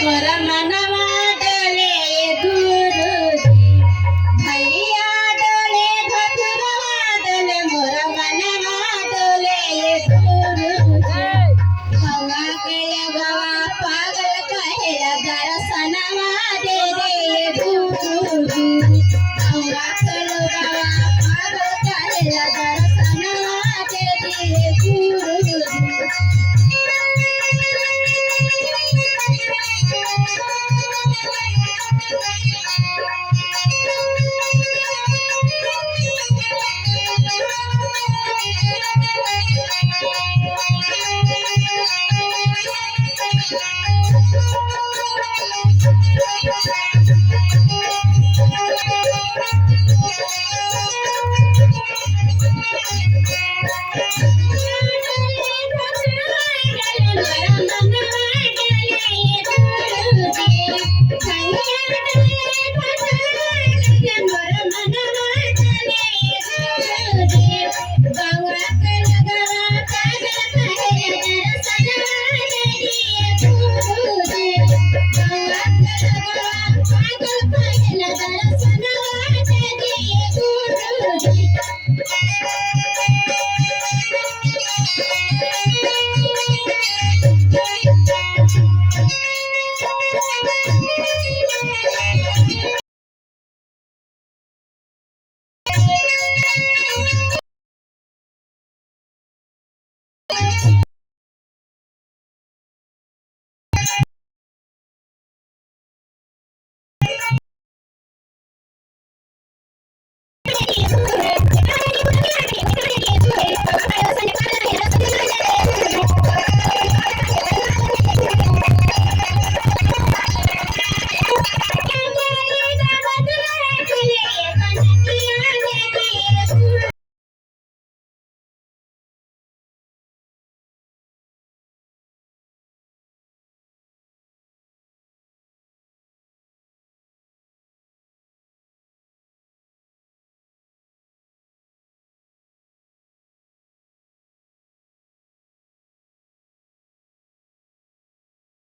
मोरा मनवा डोले गुरुजी भलिया डोले धतुर डोले मोरा मनवा डोले गुरुजी हवा गया गवा पागल कहेला दर्शनवा दे दे गुरुजी हवा गया गवा पागल कहेला दर्शनवा दे दे गुरुजी